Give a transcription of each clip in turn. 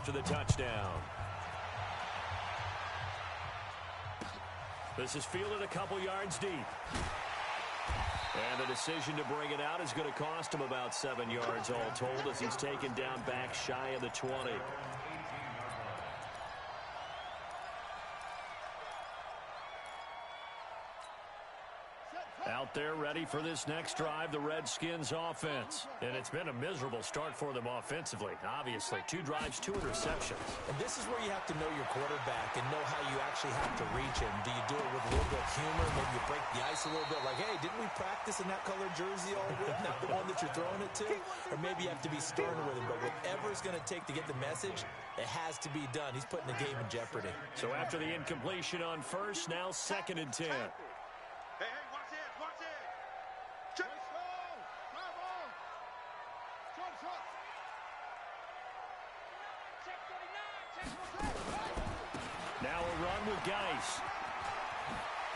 after the touchdown. This is fielded a couple yards deep. And the decision to bring it out is going to cost him about 7 yards all told as he's taken down back shy of the 20. Out there ready for this next drive, the Redskins offense. And it's been a miserable start for them offensively, obviously. 2 drives, 2 interceptions. And this is where you have to know your quarterback and know how you actually have to reach him. Do you do it with a little bit of humor? Maybe you break the ice a little bit like, hey, didn't we practice in that colored jersey all week? Not the one that you're throwing it to? Or maybe you have to be stern with him. But whatever it's going to take to get the message, it has to be done. He's putting the game in jeopardy. So after the incompletion on first, now 2nd and 10. Now a run with Geis.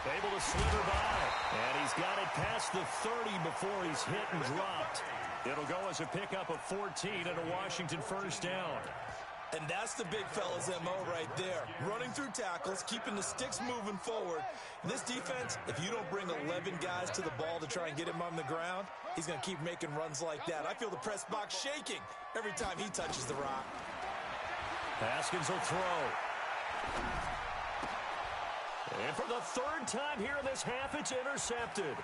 Able to slither by. And he's got it past the 30 before he's hit and dropped. It'll go as a pickup of 14 and a Washington first down. And that's the big fella's MO right there. Running through tackles, keeping the sticks moving forward. In this defense, if you don't bring 11 guys to the ball to try and get him on the ground, he's going to keep making runs like that. I feel the press box shaking every time he touches the rock. Haskins will throw. And for the 3rd time here in this half, it's intercepted.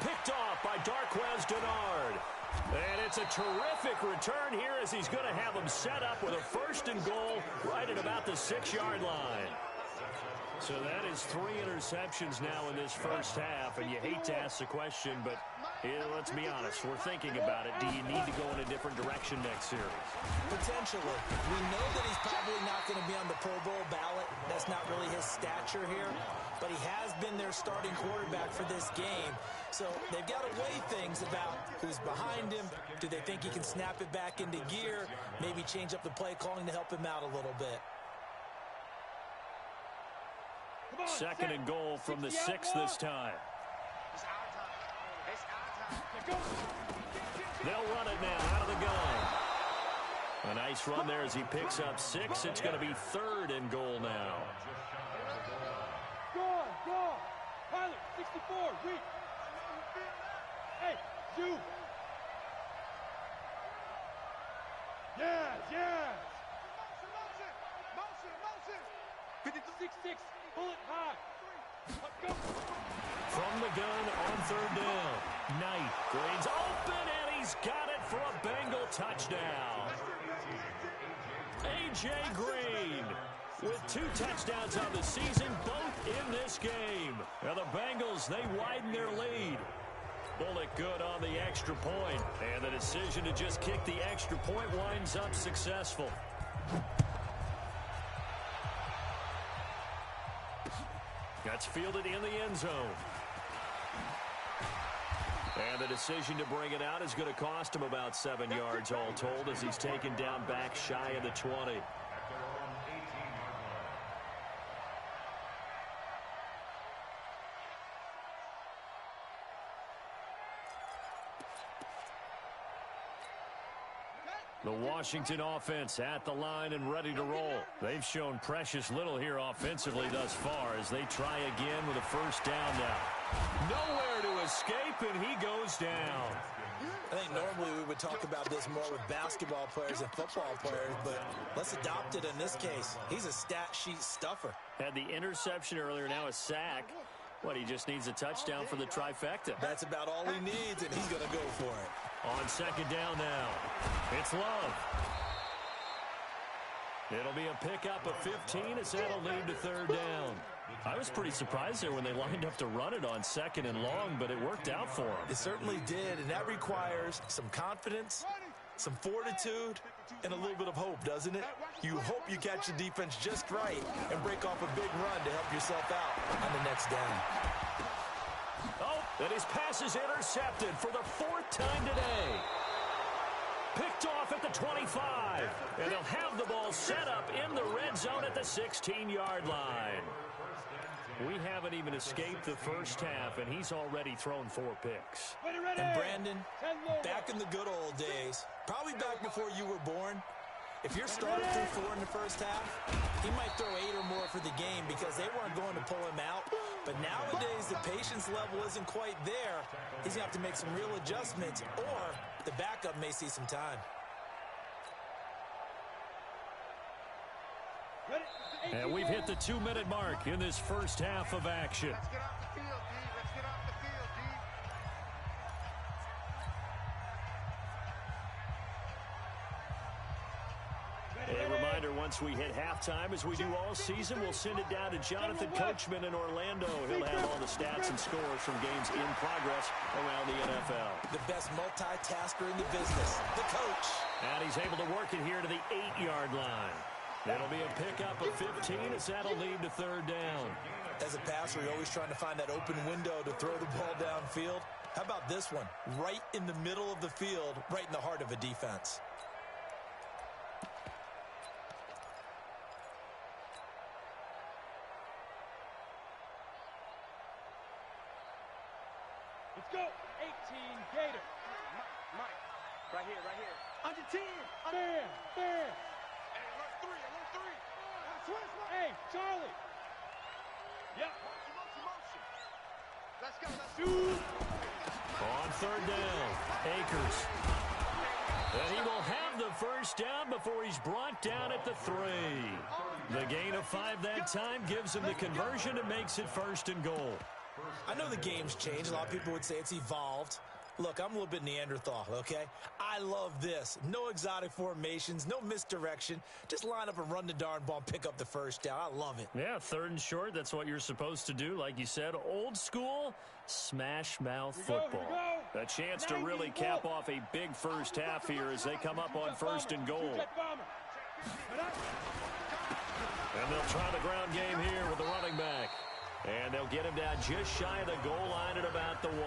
Picked off by Darquez Dennard. And it's a terrific return here as he's going to have him set up with a 1st and goal right at about the 6-yard line. So that is 3 interceptions now in this first half, and you hate to ask the question, but let's be honest, we're thinking about it. Do you need to go in a different direction next series? Potentially. We know that he's probably not going to be on the Pro Bowl ballot. That's not really his stature here, but he has been their starting quarterback for this game. So they've got to weigh things about who's behind him. Do they think he can snap it back into gear? Maybe change up the play calling to help him out a little bit. 2nd and goal from the 6 this time. They'll run it now out of the gun. A nice run there as he picks up 6. It's going to be 3rd and goal now. Go, Tyler, 64, reach. Hey, you. Yes. Motion. 6-6, pull it high. Let's go. From the gun on 3rd down. Knight, Green's open, and he's got it for a Bengal touchdown. A.J. Green with 2 touchdowns on the season, both in this game. Now the Bengals, they widen their lead. Bullock good on the extra point, and the decision to just kick the extra point winds up successful. That's fielded in the end zone. And the decision to bring it out is going to cost him about 7 yards all told as he's taken down back shy of the 20. The Washington offense at the line and ready to roll. They've shown precious little here offensively thus far as they try again with a first down now. Nowhere to escape, and he goes down. I think normally we would talk about this more with basketball players and football players, but let's adopt it in this case. He's a stat sheet stuffer. Had the interception earlier, now a sack. What, he just needs a touchdown for the trifecta. That's about all he needs, and he's going to go for it. On 2nd down now, it's Love. It'll be a pickup of 15 as that'll lead to 3rd down. I was pretty surprised there when they lined up to run it on 2nd and long, but it worked out for him. It certainly did, and that requires some confidence, some fortitude, and a little bit of hope, doesn't it? You hope you catch the defense just right and break off a big run to help yourself out on the next down. Oh, and his pass is intercepted for the 4th time today. Picked off at the 25. And they'll have the ball set up in the red zone at the 16-yard line. We haven't even escaped the first half, and he's already thrown 4 picks. And Brandon, back in the good old days, probably back before you were born, If you're starting through 4 in the first half, he might throw 8 or more for the game because they weren't going to pull him out. But nowadays, the patience level isn't quite there. He's going to have to make some real adjustments, or the backup may see some time. And we've hit the 2-minute mark in this first half of action. Let's get off the field, D. Let's get off the field, D. A reminder, once we hit halftime, as we do all season, we'll send it down to Jonathan Coachman in Orlando. He'll have all the stats and scores from games in progress around the NFL. The best multitasker in the business, the coach. And he's able to work it here to the 8-yard line. It'll be a pickup of 15 as that'll lead to third down. As a passer, you're always trying to find that open window to throw the ball downfield. How about this one? Right in the middle of the field, right in the heart of a defense. Let's go. 18 Gator. Mike, right here, right here. Under 10. Fair. Hey, alert 3, alert 3. Switch, Mike. Hey, Charlie. Yep. Motion. Let's go, let's go. Shoot. On third down, Akers. And he will have the first down before he's brought down at the 3. The gain of 5 that time gives him the conversion and makes it first and goal. I know the game's changed. A lot of people would say it's evolved. Look, I'm a little bit Neanderthal, okay? I love this. No exotic formations, no misdirection. Just line up and run the darn ball and pick up the first down. I love it. Yeah, third and short, that's what you're supposed to do. Like you said, old school, smash mouth football. A chance to really cap off a big first half here as they come up on first and goal. And they'll try the ground game here with the running back. And they'll get him down just shy of the goal line at about the 1.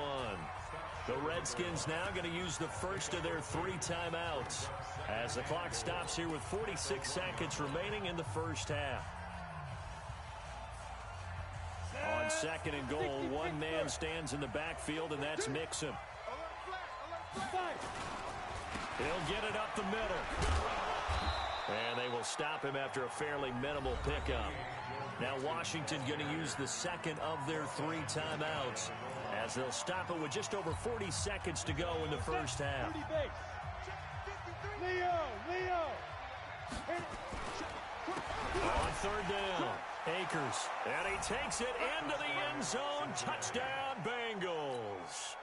The Redskins now going to use the first of their 3 timeouts as the clock stops here with 46 seconds remaining in the first half. On second and goal, one man stands in the backfield, and that's Mixon. He'll get it up the middle. And they will stop him after a fairly minimal pickup. Now Washington going to use the second of their 3 timeouts as they'll stop it with just over 40 seconds to go in the first half. Leo. On third down, Akers. And he takes it into the end zone. Touchdown, Bengals.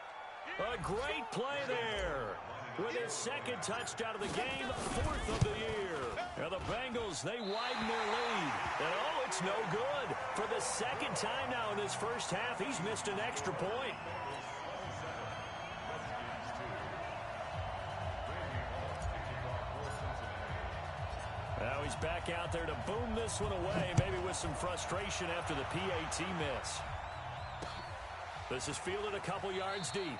A great play there. With his second touchdown of the game, 4th of the year. And the Bengals, they widen their lead. And oh, it's no good. For the second time now in this first half, he's missed an extra point. Now he's back out there to boom this one away, maybe with some frustration after the PAT miss. This is fielded a couple yards deep.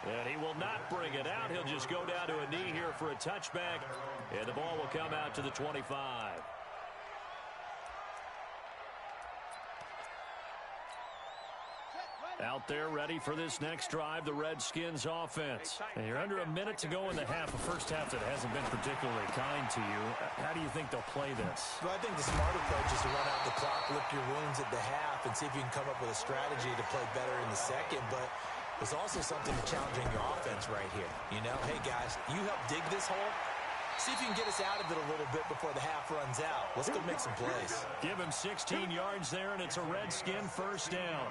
And he will not bring it out. He'll just go down to a knee here for a touchback. And the ball will come out to the 25. Out there ready for this next drive, the Redskins offense. And you're under a minute to go in the half, a first half that hasn't been particularly kind to you. How do you think they'll play this? Well, I think the smart approach is to run out the clock, lick your wounds at the half, and see if you can come up with a strategy to play better in the second. But there's also something challenging your offense right here. You know, hey, guys, you help dig this hole. See if you can get us out of it a little bit before the half runs out. Let's go make some plays. Give him 16 yards there, and it's a Redskin first down.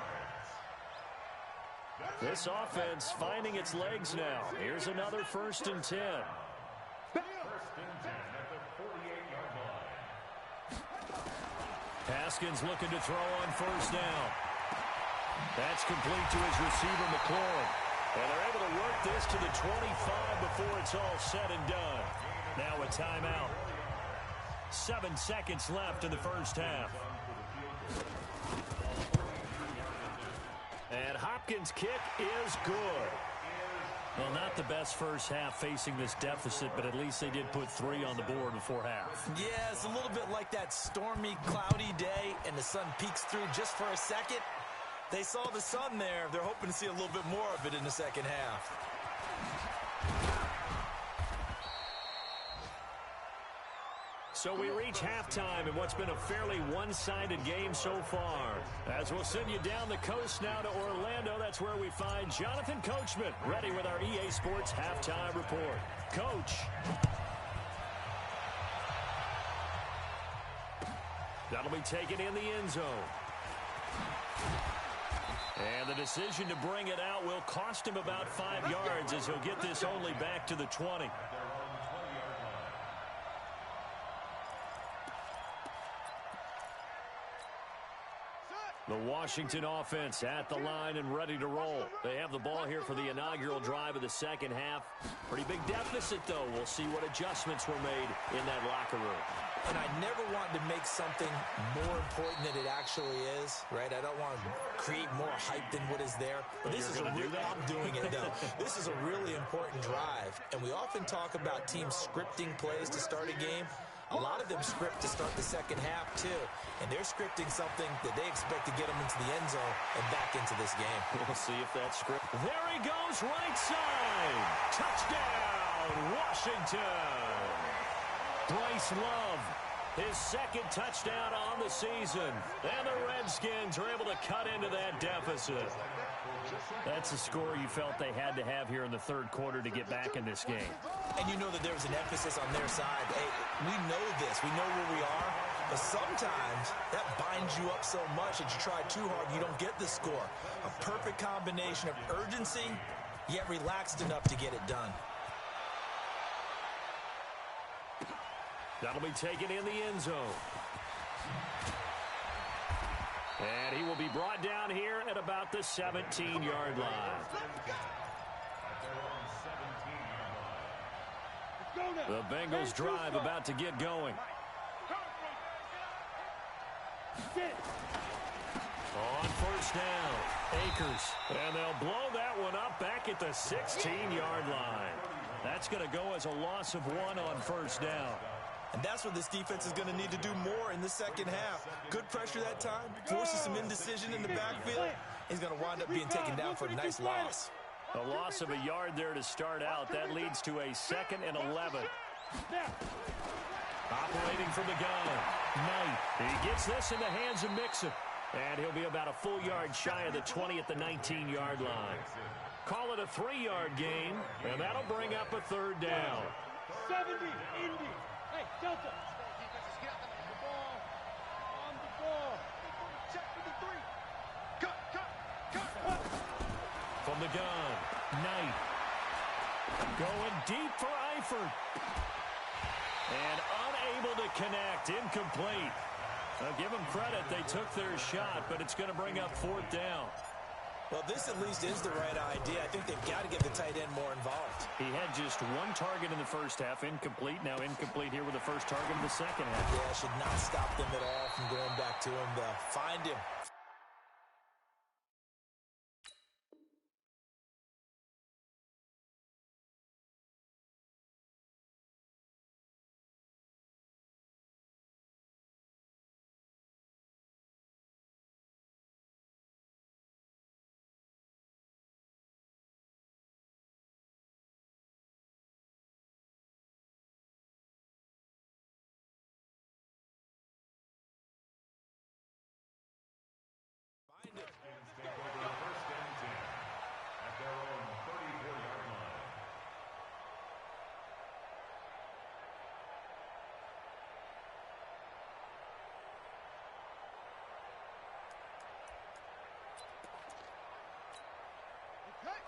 This offense finding its legs now. Here's another 1st and 10. Haskins looking to throw on first down. That's complete to his receiver, McLaurin. And they're able to work this to the 25 before it's all said and done. Now a timeout. 7 seconds left in the first half. And Hopkins' kick is good. Well, not the best first half facing this deficit, but at least they did put 3 on the board before half. Yeah, it's a little bit like that stormy, cloudy day, and the sun peeks through just for a second. They saw the sun there. They're hoping to see a little bit more of it in the second half. So we reach halftime in what's been a fairly one-sided game so far. As we'll send you down the coast now to Orlando, that's where we find Jonathan Coachman, ready with our EA Sports Halftime Report. Coach. That'll be taken in the end zone. And the decision to bring it out will cost him about 5 yards as he'll get this only back to the 20. The Washington offense at the line and ready to roll. They have the ball here for the inaugural drive of the second half. Pretty big deficit, though. We'll see what adjustments were made in that locker room. And I never want to make something more important than it actually is, right? I don't want to create more hype than what is there. But this is I'm doing it, though. This is a really important drive. And we often talk about teams scripting plays to start a game. A lot of them script to start the second half, too. And they're scripting something that they expect to get them into the end zone and back into this game. We'll see if that script. There he goes, right side. Touchdown, Washington. Bryce Love, his second touchdown on the season. And the Redskins are able to cut into that deficit. That's a score you felt they had to have here in the third quarter to get back in this game. And you know that there was an emphasis on their side. Hey, we know this. We know where we are. But sometimes that binds you up so much that you try too hard, you don't get the score. A perfect combination of urgency, yet relaxed enough to get it done. That'll be taken in the end zone. And he will be brought down here at about the 17-yard line. The Bengals drive about to get going. On first down, Akers. And they'll blow that one up back at the 16-yard line. That's going to go as a loss of 1 on first down. And that's what this defense is going to need to do more in the second half. Good pressure that time, forces some indecision in the backfield. He's going to wind up being taken down for a nice loss. A loss of a yard there to start out. That leads to a 2nd and 11. Operating from the gun. Knight. He gets this in the hands of Mixon. And he'll be about a full yard shy of the 20 at the 19-yard line. Call it a 3-yard gain, and that'll bring up a third down. 70, Indy. Hey, Delta. Defenses, get the ball. On the ball. Check for the 3. Cut. From the gun, Knight. Going deep for Eifert. And unable to connect, incomplete. I'll give them credit, they took their shot, but it's going to bring up 4th down. Well, this at least is the right idea. I think they've got to get the tight end more involved. He had just 1 target in the first half, incomplete. Now incomplete here with the first target in the second half. Yeah, should not stop them at all from going back to him to find him.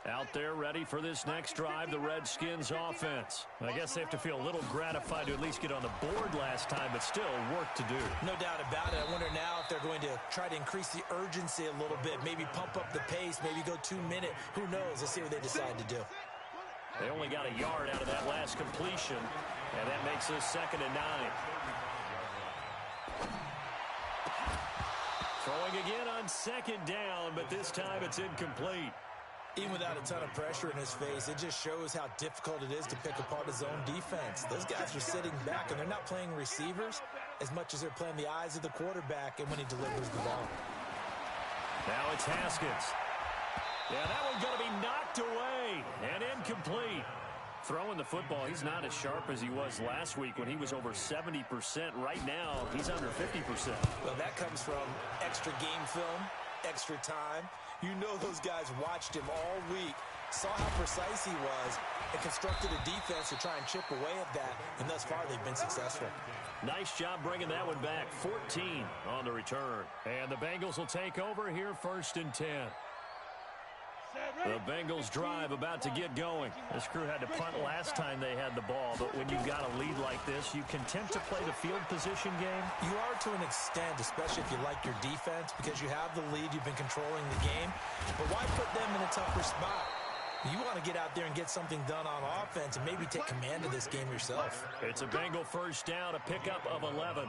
Out there ready for this next drive, the Redskins offense. I guess they have to feel a little gratified to at least get on the board last time, but still work to do. No doubt about it. I wonder now if they're going to try to increase the urgency a little bit, maybe pump up the pace, maybe go 2-minute. Who knows? Let's see what they decide to do. They only got a yard out of that last completion, and that makes us 2nd and 9. Throwing again on 2nd down, but this time it's incomplete. Even without a ton of pressure in his face, it just shows how difficult it is to pick apart his own defense. Those guys are sitting back, and they're not playing receivers as much as they're playing the eyes of the quarterback and when he delivers the ball. Now it's Haskins. Yeah, that one's going to be knocked away and incomplete. Throwing the football, he's not as sharp as he was last week when he was over 70%. Right now, he's under 50%. Well, that comes from extra game film, extra time. You know those guys watched him all week, saw how precise he was, and constructed a defense to try and chip away at that, and thus far they've been successful. Nice job bringing that one back. 14 on the return. And the Bengals will take over here, 1st and 10. The Bengals drive about to get going. This crew had to punt last time they had the ball, but when you've got a lead like this, you can tempt to play the field position game. You are to an extent, especially if you like your defense, because you have the lead, you've been controlling the game. But why put them in a tougher spot? You want to get out there and get something done on offense and maybe take command of this game yourself. It's a Bengal 1st down, a pickup of 11.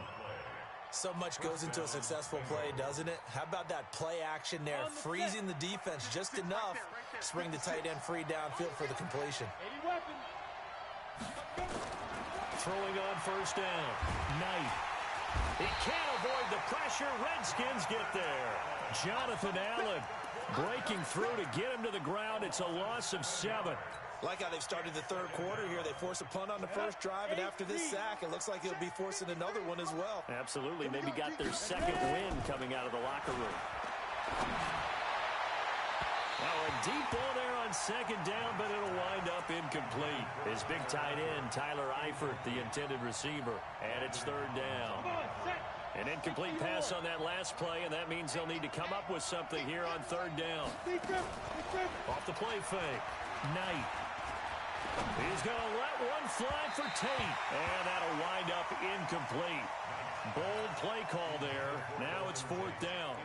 So much goes into a successful play, doesn't it? How about that play action there, freezing the defense just enough to bring the tight end free downfield for the completion. Throwing on 1st down. Knight. He can't avoid the pressure. Redskins get there. Jonathan Allen breaking through to get him to the ground. It's a loss of 7. Like how they've started the 3rd quarter here. They force a punt on the 1st drive, and after this sack, it looks like they'll be forcing another one as well. Absolutely. Maybe got their 2nd win coming out of the locker room. Now a deep ball there on 2nd down, but it'll wind up incomplete. His big tight end, Tyler Eifert, the intended receiver. And it's 3rd down. An incomplete pass on that last play, and that means they'll need to come up with something here on 3rd down. Off the play fake. Knight. He's going to let one fly for Tate. And that'll wind up incomplete. Bold play call there. Now it's 4th down.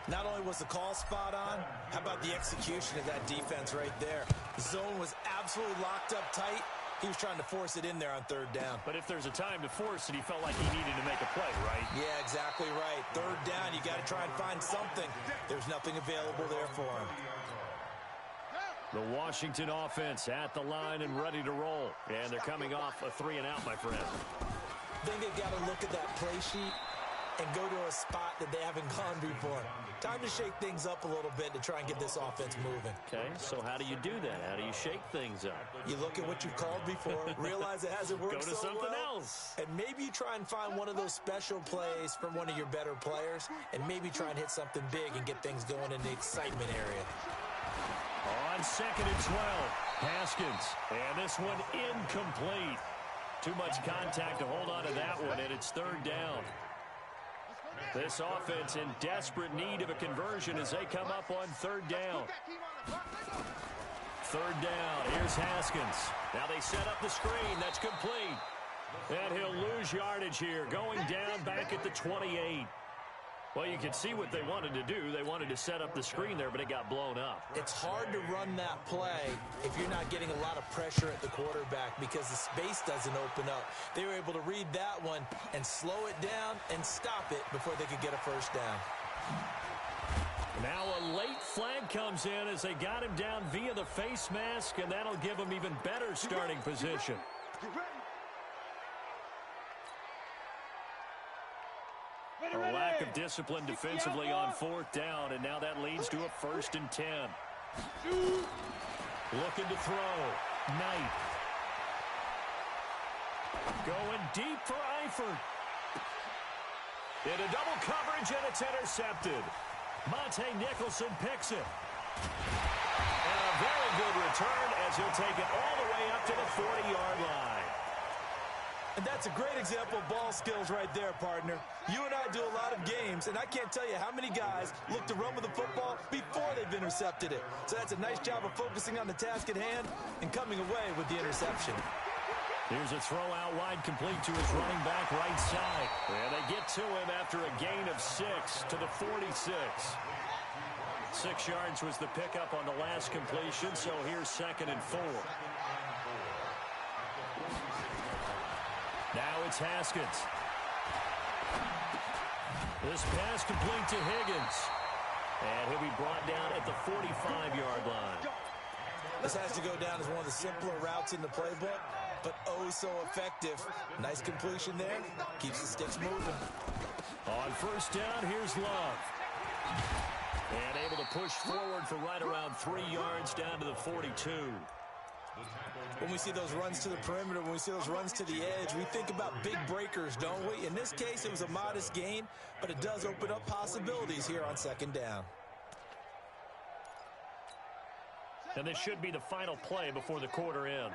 Not only was the call spot on, how about the execution of that defense right there? The zone was absolutely locked up tight. He was trying to force it in there on 3rd down. But if there's a time to force it, he felt like he needed to make a play, right? Yeah, exactly right. 3rd down, you got to try and find something. There's nothing available there for him. The Washington offense at the line and ready to roll. And they're coming off a 3-and-out, my friend. I think they've got to look at that play sheet and go to a spot that they haven't gone before. Time to shake things up a little bit to try and get this offense moving. Okay, so how do you do that? How do you shake things up? You look at what you've called before, realize it hasn't worked so well. Go to something else. And maybe you try and find one of those special plays from one of your better players, and maybe try and hit something big and get things going in the excitement area. On 2nd and 12, Haskins. And this one incomplete. Too much contact to hold on to that one, and it's 3rd down. This offense in desperate need of a conversion as they come up on 3rd down. 3rd down. Here's Haskins. Now they set up the screen. That's complete. And he'll lose yardage here. Going down back at the 28. Well, you can see what they wanted to do. They wanted to set up the screen there, but it got blown up. It's hard to run that play if you're not getting a lot of pressure at the quarterback because the space doesn't open up. They were able to read that one and slow it down and stop it before they could get a 1st down. Now a late flag comes in as they got him down via the face mask, and that'll give him even better starting position. A lack of discipline defensively on 4th down, and now that leads to a 1st and 10. Looking to throw. Knight. Going deep for Eifert. Into double coverage, and it's intercepted. Monte Nicholson picks it. And a very good return as he'll take it all the way up to the 40-yard line. And that's a great example of ball skills right there, partner. You and I do a lot of games, and I can't tell you how many guys look to run with the football before they've intercepted it. So that's a nice job of focusing on the task at hand and coming away with the interception. Here's a throw out wide complete to his running back right side. And they get to him after a gain of 6 to the 46. 6 yards was the pickup on the last completion, so here's 2nd and 4. Now it's Haskins. This pass complete to Higgins. And he'll be brought down at the 45-yard line. This has to go down as one of the simpler routes in the playbook, but oh so effective. Nice completion there. Keeps the sticks moving. On 1st down, here's Love. And able to push forward for right around 3 yards down to the 42. When we see those runs to the perimeter, when we see those runs to the edge, we think about big breakers, don't we? In this case, it was a modest gain, but it does open up possibilities here on second down. And this should be the final play before the quarter ends.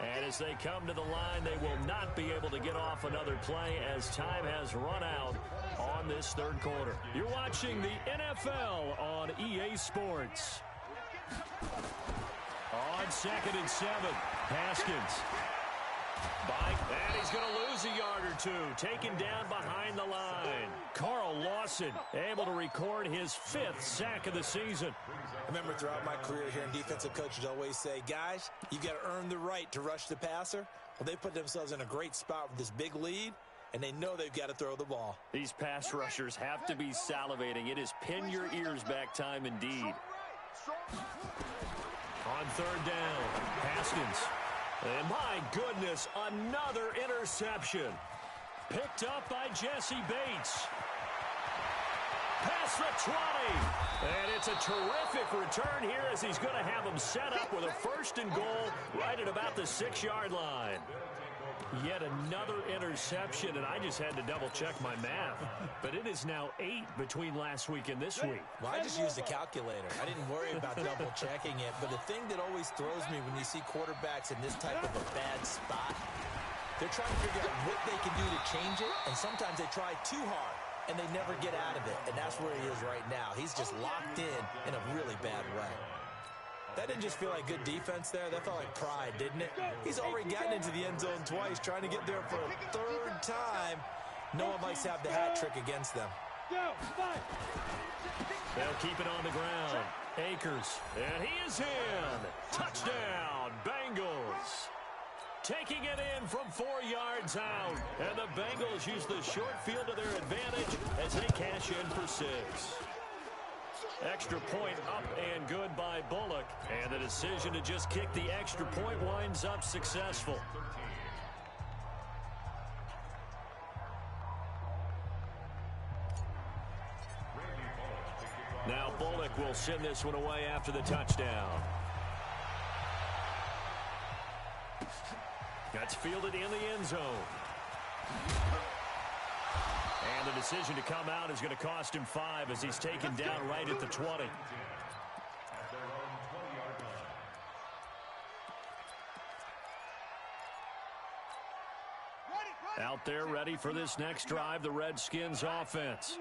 And as they come to the line, they will not be able to get off another play as time has run out on this third quarter. You're watching the NFL on EA Sports. On 2nd and 7, Haskins. And he's going to lose a yard or two, taken down behind the line. Carl Lawson able to record his 5th sack of the season. I remember throughout my career here, defensive coaches always say, guys, you got to earn the right to rush the passer. Well, they put themselves in a great spot with this big lead, and they know they've got to throw the ball. These pass rushers have to be salivating. It is pin your ears back time indeed. On 3rd down, Haskins. And my goodness, another interception. Picked up by Jesse Bates. Past the 20. And it's a terrific return here as he's going to have him set up with a 1st and goal right at about the 6-yard line. Yet another interception, and I just had to double-check my math. But it is now 8 between last week and this week. Well, I just used a calculator. I didn't worry about double-checking it. But the thing that always throws me when you see quarterbacks in this type of a bad spot, they're trying to figure out what they can do to change it, and sometimes they try too hard, and they never get out of it. And that's where he is right now. He's just locked in a really bad way. That didn't just feel like good defense there. That felt like pride, didn't it? He's already gotten into the end zone twice, trying to get there for a 3rd time. No one likes to have the hat trick against them. They'll keep it on the ground. Akers, and he is in. Touchdown, Bengals. Taking it in from 4 yards out. And the Bengals use the short field to their advantage as they cash in for 6. Extra point up and good by Bullock. And the decision to just kick the extra point winds up successful. Now Bullock will send this one away after the touchdown. That's fielded in the end zone. And the decision to come out is going to cost him 5 as he's taken down right at the 20. Out there ready for this next drive, the Redskins offense.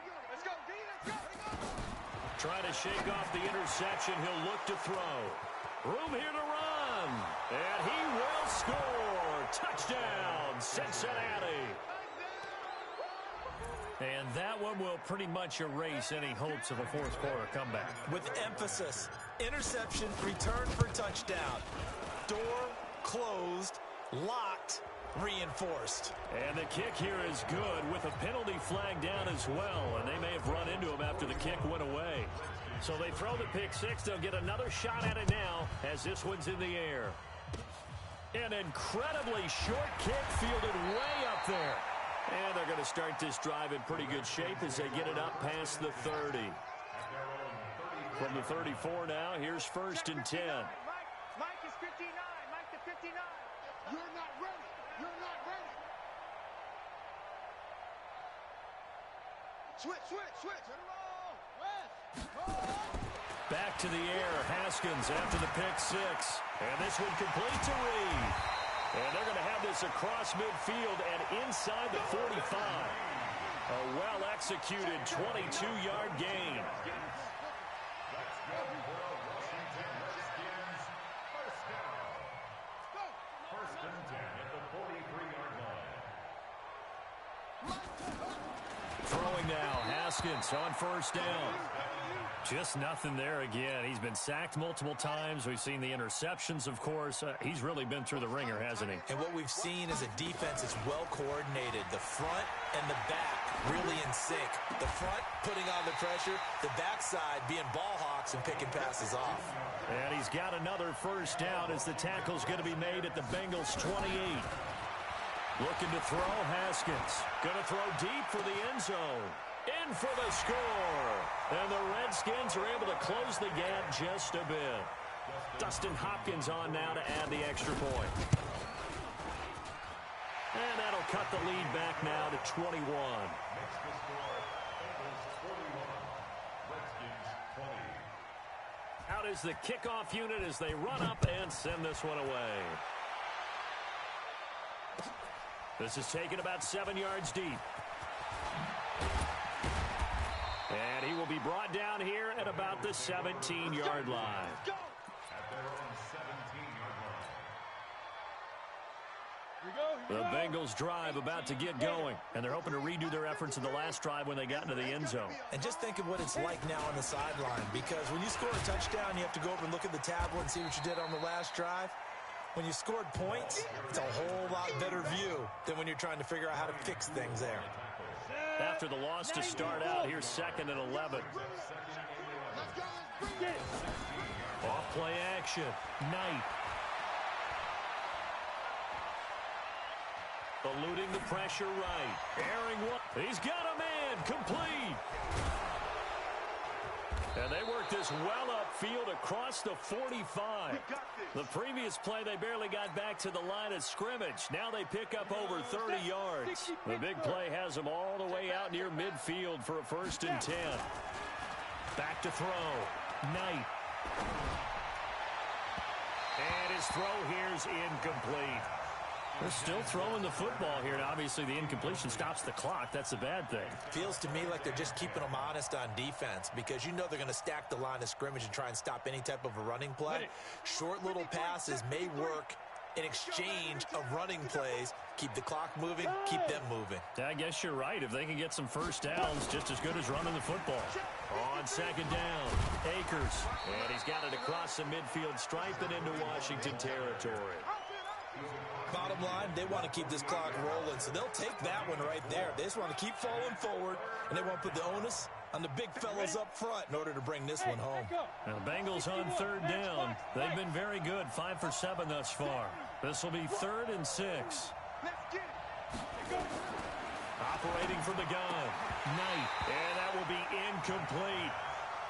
Trying to shake off the interception. He'll look to throw. Room here to run. And he will score. Touchdown, Cincinnati. And that one will pretty much erase any hopes of a 4th quarter comeback. With emphasis, interception, return for touchdown. Door closed, locked, reinforced. And the kick here is good with a penalty flag down as well. And they may have run into him after the kick went away. So they throw the pick 6. They'll get another shot at it now as this one's in the air. An incredibly short kick fielded way up there. And they're going to start this drive in pretty good shape as they get it up past the 30. From the 34 now, here's 1st and 10. Mike is 59. Mike to 59. You're not ready. You're not ready. Switch. Back to the air. Haskins after the pick 6. And this one complete to Reed. And they're going to have this across midfield and inside the 45. A well-executed 22-yard gain. Throwing now, Haskins on 1st down. Just nothing there again. He's been sacked multiple times. We've seen the interceptions, of course. He's really been through the ringer, hasn't he? And what we've seen is a defense that's well coordinated. The front and the back really in sync. The front putting on the pressure, the backside being ball hawks and picking passes off. And he's got another 1st down as the tackle's going to be made at the Bengals 28. Looking to throw, Haskins. Going to throw deep for the end zone. In for the score. And the Redskins are able to close the gap just a bit. Dustin Hopkins on now to add the extra point. And that'll cut the lead back now to 21. Out is the kickoff unit as they run up and send this one away. This is taken about 7 yards deep. And he will be brought down here at about the 17-yard line. The Bengals drive about to get going, and they're hoping to redo their efforts in the last drive when they got into the end zone. And just think of what it's like now on the sideline, because when you score a touchdown, you have to go over and look at the tablet and see what you did on the last drive. When you scored points, it's a whole lot better view than when you're trying to figure out how to fix things there. After the loss to start out, here's 2nd and 11. Off play action. Knight. Eluding the pressure right. Airing one. He's got a man. Complete. And they work this well upfield across the 45. The previous play, they barely got back to the line of scrimmage. Now they pick up over 30 yards. The big play has them all the way out near midfield for a 1st and 10. Back to throw. Knight. And his throw here is incomplete. They're still throwing the football here, and obviously the incompletion stops the clock. That's a bad thing. Feels to me like they're just keeping them honest on defense, because you know they're going to stack the line of scrimmage and try and stop any type of a running play. Short little passes may work in exchange of running plays. Keep the clock moving, keep them moving. I guess you're right. If they can get some first downs, just as good as running the football. On 2nd down, Akers. And he's got it across the midfield stripe and into Washington territory. Bottom line, they want to keep this clock rolling, so they'll take that one right there. They just want to keep falling forward, and they want to put the onus on the big fellas up front in order to bring this one home. Now the Bengals on 3rd down. They've been very good, 5 for 7 thus far. This will be 3rd and 6. Operating from the gun. Knight. And that will be incomplete.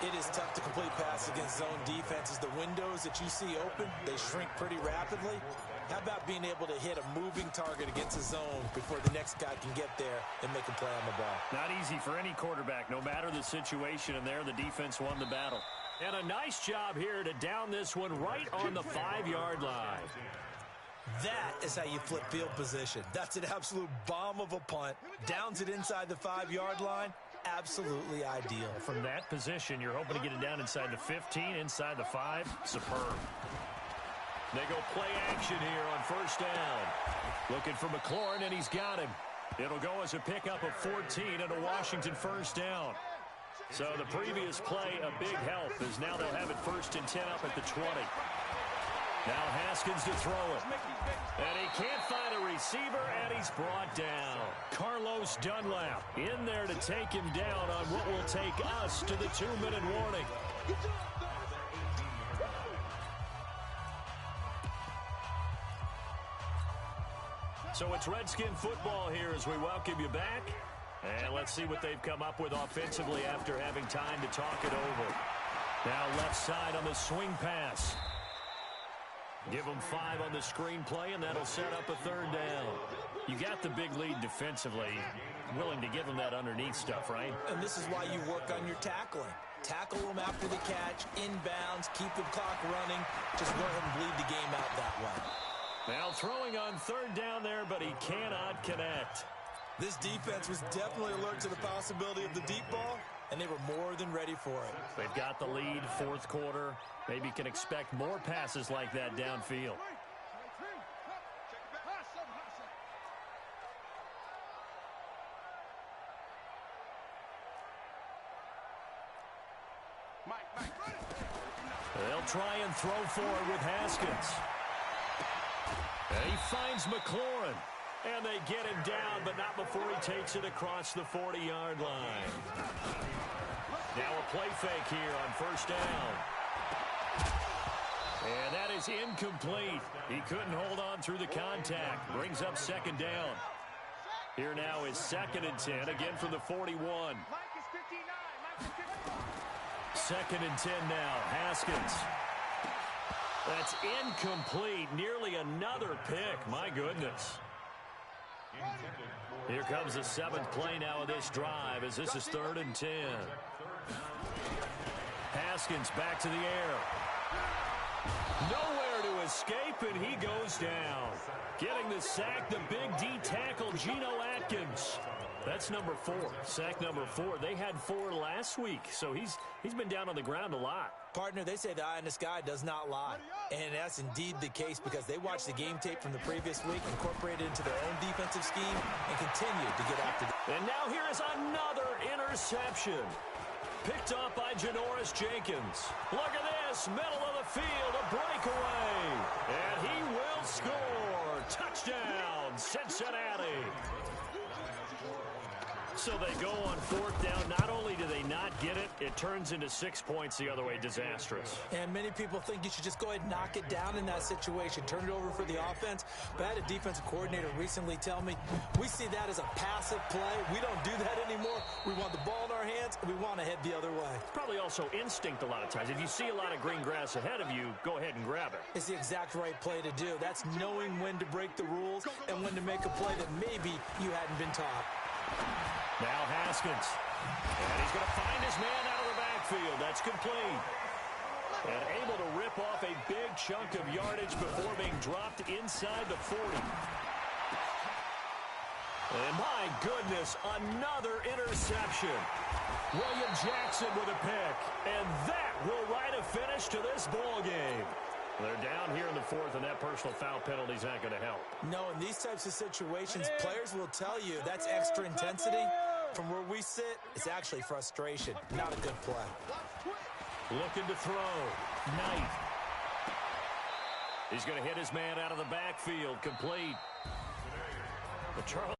It is tough to complete pass against zone defenses. The windows that you see open, they shrink pretty rapidly. How about being able to hit a moving target against a zone before the next guy can get there and make a play on the ball? Not easy for any quarterback, no matter the situation, and there the defense won the battle. And a nice job here to down this one right on the 5-yard line. That is how you flip field position. That's an absolute bomb of a punt. Downs it inside the 5-yard line. Absolutely ideal. From that position, you're hoping to get it down inside the 15, inside the 5. Superb. They go play action here on 1st down. Looking for McLaurin, and he's got him. It'll go as a pickup of 14 and a Washington 1st down. So the previous play, a big help, as now they'll have it 1st and 10 up at the 20. Now Haskins to throw it. And he can't find a receiver, and he's brought down. Carlos Dunlap in there to take him down on what will take us to the 2-minute warning. So it's Redskin football here as we welcome you back. And let's see what they've come up with offensively after having time to talk it over. Now left side on the swing pass. Give them 5 on the screenplay, and that'll set up a 3rd down. You got the big lead defensively. Willing to give them that underneath stuff, right? And this is why you work on your tackling. Tackle them after the catch, inbounds, keep the clock running. Just go ahead and bleed the game out that way. Now throwing on 3rd down there, but he cannot connect. This defense was definitely alert to the possibility of the deep ball, and they were more than ready for it. They've got the lead, 4th quarter. Maybe can expect more passes like that downfield. They'll try and throw forward with Haskins. And he finds McLaurin. And they get him down, but not before he takes it across the 40-yard line. Now a play fake here on 1st down. And that is incomplete. He couldn't hold on through the contact. Brings up 2nd down. Here now is 2nd and 10, again from the 41. 2nd and 10 now. Haskins. That's incomplete. Nearly another pick. My goodness. Here comes the 7th play now of this drive as this is 3rd and 10. Haskins back to the air. Nowhere to escape, and he goes down. Getting the sack, the big D tackle, Geno Atkins. That's number 4. Sack number 4. They had 4 last week, so he's been down on the ground a lot. Partner, they say the eye in the sky does not lie. And that's indeed the case because they watched the game tape from the previous week, incorporated it into their own defensive scheme, and continued to get after them. And now here is another interception. Picked off by Janoris Jenkins. Look at this, middle of the field, a breakaway. And he will score. Touchdown, Cincinnati. So they go on 4th down. Not only do they not get it, it turns into 6 points the other way. Disastrous. And many people think you should just go ahead and knock it down in that situation. Turn it over for the offense. But I had a defensive coordinator recently tell me, we see that as a passive play. We don't do that anymore. We want the ball in our hands, and we want to head the other way. Probably also instinct a lot of times. If you see a lot of green grass ahead of you, go ahead and grab it. It's the exact right play to do. That's knowing when to break the rules and when to make a play that maybe you hadn't been taught. Now Haskins. And he's going to find his man out of the backfield. That's complete. And able to rip off a big chunk of yardage before being dropped inside the 40. And my goodness, another interception. William Jackson with a pick. And that will write a finish to this ball game. They're down here in the 4th, and that personal foul penalty is not going to help. No, in these types of situations, players will tell you that's extra intensity. From where we sit, it's actually frustration, not a good play. Looking to throw. Knight. He's going to hit his man out of the backfield. Complete. The Charles